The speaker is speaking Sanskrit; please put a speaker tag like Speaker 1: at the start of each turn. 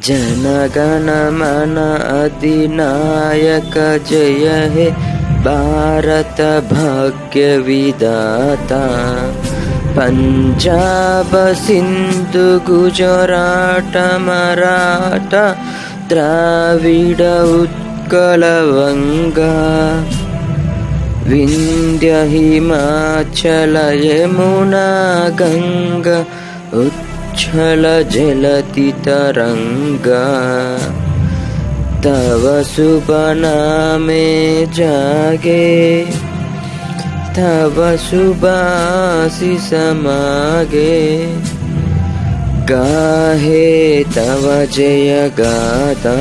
Speaker 1: जनगण मन अधिनायक जय हे भारत भाग्य विधाता। पंजाब सिंधु गुजरात मराठा द्राविड उत्कल वंगा। विंध्य हिमाचल यमुना गंगा उच्छल जलति तरंगा। तव शुभ नामे जागे तव शुभ आशीष मागे। गाहे तव जय गाथा